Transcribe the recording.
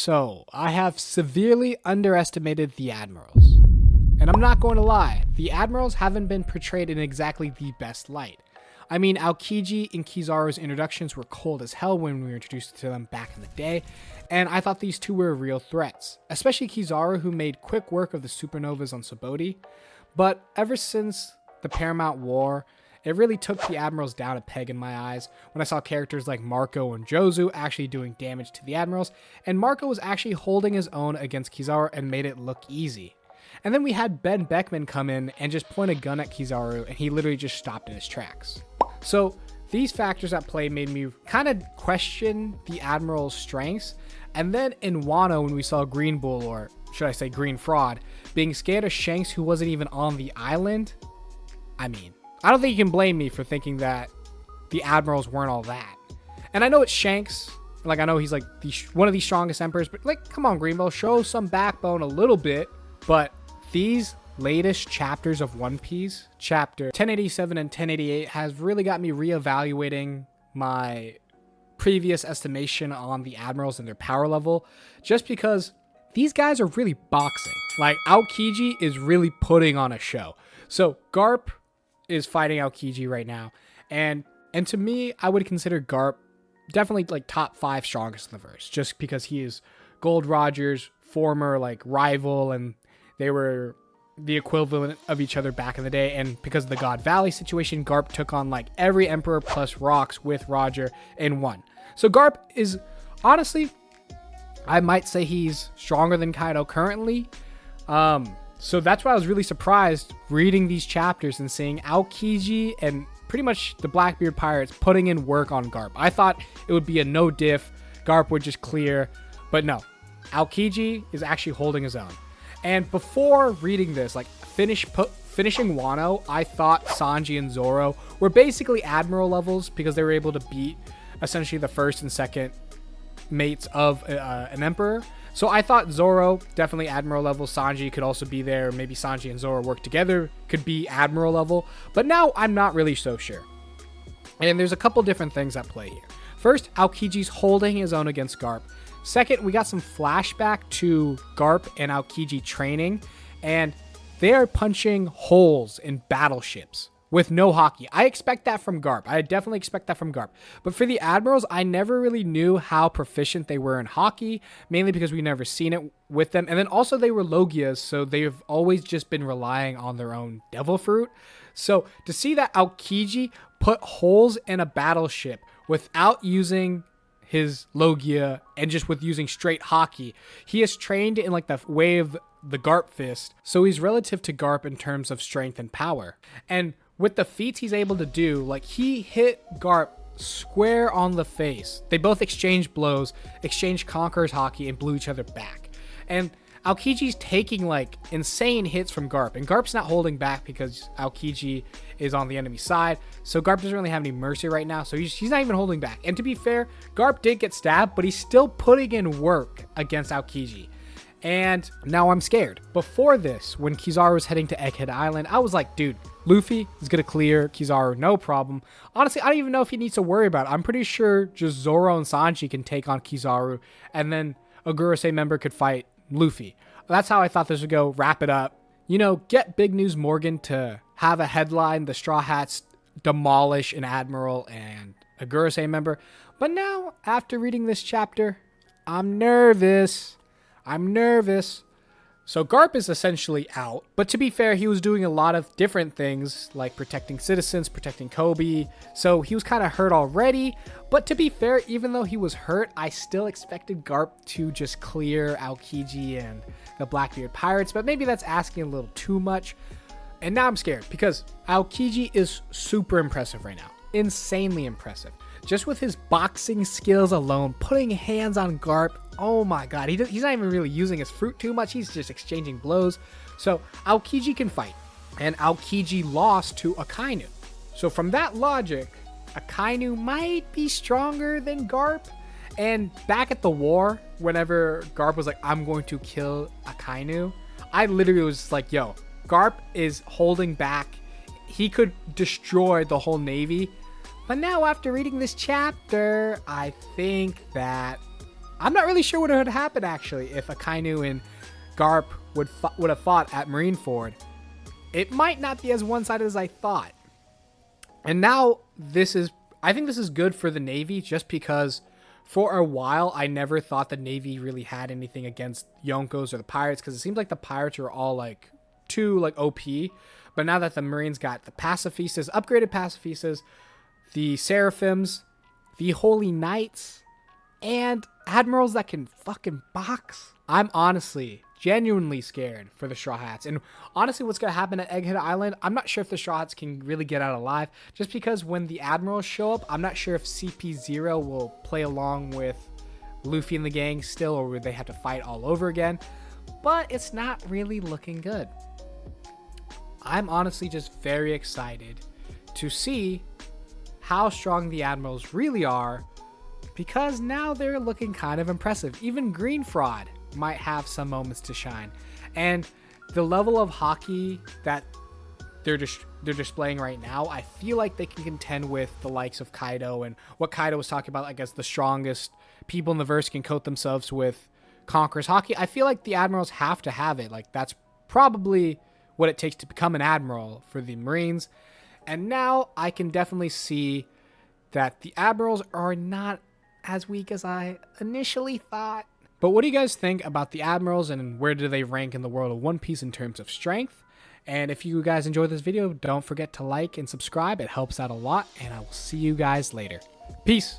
So, I have severely underestimated the admirals. And I'm not going to lie, the admirals haven't been portrayed in exactly the best light. I mean, Aokiji and Kizaru's introductions were cold as hell when we were introduced to them back in the day, and I thought these two were real threats, especially Kizaru, who made quick work of the supernovas on Subodi. But ever since the Paramount War, it really took the admirals down a peg in my eyes when I saw characters like Marco and Jozu actually doing damage to the admirals, and Marco was actually holding his own against Kizaru and made it look easy. And then we had Ben Beckman come in and just point a gun at Kizaru, and he literally just stopped in his tracks. So these factors at play made me kind of question the Admiral's strengths. And then in Wano, when we saw Green Bull, or should I say Green Fraud, being scared of Shanks who wasn't even on the island, I mean, I don't think you can blame me for thinking that the Admirals weren't all that. And I know it's Shanks, like I know he's like one of the strongest emperors, but like, come on, Green Bull, show some backbone a little bit. But these latest chapters of One Piece, chapter 1087 and 1088, has really got me reevaluating my previous estimation on the admirals and their power level, just because these guys are really boxing. Like, Aokiji is really putting on a show. So Garp is fighting Aokiji right now, and to me, I would consider Garp definitely like top 5 strongest in the verse, just because he is Gold Roger's former like rival, and they were the equivalent of each other back in the day. And because of the God Valley situation, Garp took on like every emperor plus rocks with Roger and won. So Garp is honestly, I might say he's stronger than Kaido currently. So that's why I was really surprised reading these chapters and seeing Aokiji and pretty much the Blackbeard Pirates putting in work on Garp. I thought it would be a no diff, Garp would just clear, but no, Aokiji is actually holding his own. And before reading this, like finishing Wano, I thought Sanji and Zoro were basically admiral levels because they were able to beat essentially the first and second mates of an emperor. So I thought Zoro, definitely admiral level. Sanji could also be there. Maybe Sanji and Zoro work together, could be admiral level. But now I'm not really so sure. And there's a couple different things at play here. First, Aokiji's holding his own against Garp. Second, we got some flashback to Garp and Aokiji training, and they are punching holes in battleships with no hockey. I expect that from Garp. I definitely expect that from Garp. But for the admirals, I never really knew how proficient they were in hockey, mainly because we never seen it with them. And then also they were Logias, so they've always just been relying on their own devil fruit. So to see that Aokiji put holes in a battleship without using his Logia and just with using straight hockey, he is trained in like the way of the Garp fist, so he's relative to Garp in terms of strength and power. And with the feats he's able to do, like he hit Garp square on the face. They both exchanged blows, exchanged Conqueror's hockey, and blew each other back. And Aokiji's taking like insane hits from Garp, and Garp's not holding back because Aokiji is on the enemy side. So Garp doesn't really have any mercy right now, so he's not even holding back. And to be fair, Garp did get stabbed, but he's still putting in work against Aokiji. And now I'm scared. Before this, when Kizaru was heading to Egghead Island, I was like, dude, Luffy is going to clear Kizaru, no problem. Honestly, I don't even know if he needs to worry about it. I'm pretty sure just Zoro and Sanji can take on Kizaru, and then a Gurusei member could fight Luffy. That's how I thought this would go. Wrap it up. You know, get Big News Morgan to have a headline, the Straw Hats demolish an admiral and a Gurusei member. But now, after reading this chapter, I'm nervous. So Garp is essentially out, but to be fair, he was doing a lot of different things like protecting citizens, protecting Kobe, so he was kind of hurt already. But to be fair, even though he was hurt, I still expected Garp to just clear Aokiji and the Blackbeard Pirates, but maybe that's asking a little too much. And now I'm scared because Aokiji is super impressive right now, insanely impressive. Just with his boxing skills alone, putting hands on Garp, oh my god, he's not even really using his fruit too much, he's just exchanging blows. So Aokiji can fight, and Aokiji lost to Akainu. So from that logic, Akainu might be stronger than Garp. And back at the war, whenever Garp was like, I'm going to kill Akainu, I literally was like, yo, Garp is holding back. He could destroy the whole navy. But now after reading this chapter, I think that I'm not really sure what would happen actually if Akainu and Garp would have fought at Marineford. It might not be as one-sided as I thought. And now I think this is good for the Navy, just because for a while I never thought the Navy really had anything against Yonkos or the pirates, because it seems like the pirates are all like too like OP. But now that the Marines got the pacifistas, upgraded pacifistas, the seraphims, the holy knights, and admirals that can fucking box, I'm honestly genuinely scared for the Straw Hats. And honestly, what's going to happen at Egghead Island, I'm not sure if the Straw Hats can really get out alive, just because when the admirals show up, I'm not sure if CP0 will play along with Luffy and the gang still, or would they have to fight all over again. But it's not really looking good. I'm honestly just very excited to see how strong the admirals really are, because now they're looking kind of impressive. Even Green Fraud might have some moments to shine, and the level of hockey that they're displaying right now, I feel like they can contend with the likes of Kaido, and what Kaido was talking about, I guess the strongest people in the verse can coat themselves with Conqueror's hockey. I feel like the admirals have to have it. Like, that's probably what it takes to become an admiral for the Marines. And now I can definitely see that the admirals are not as weak as I initially thought. But what do you guys think about the admirals, and where do they rank in the world of One Piece in terms of strength? And if you guys enjoyed this video, don't forget to like and subscribe. It helps out a lot, and I will see you guys later. Peace.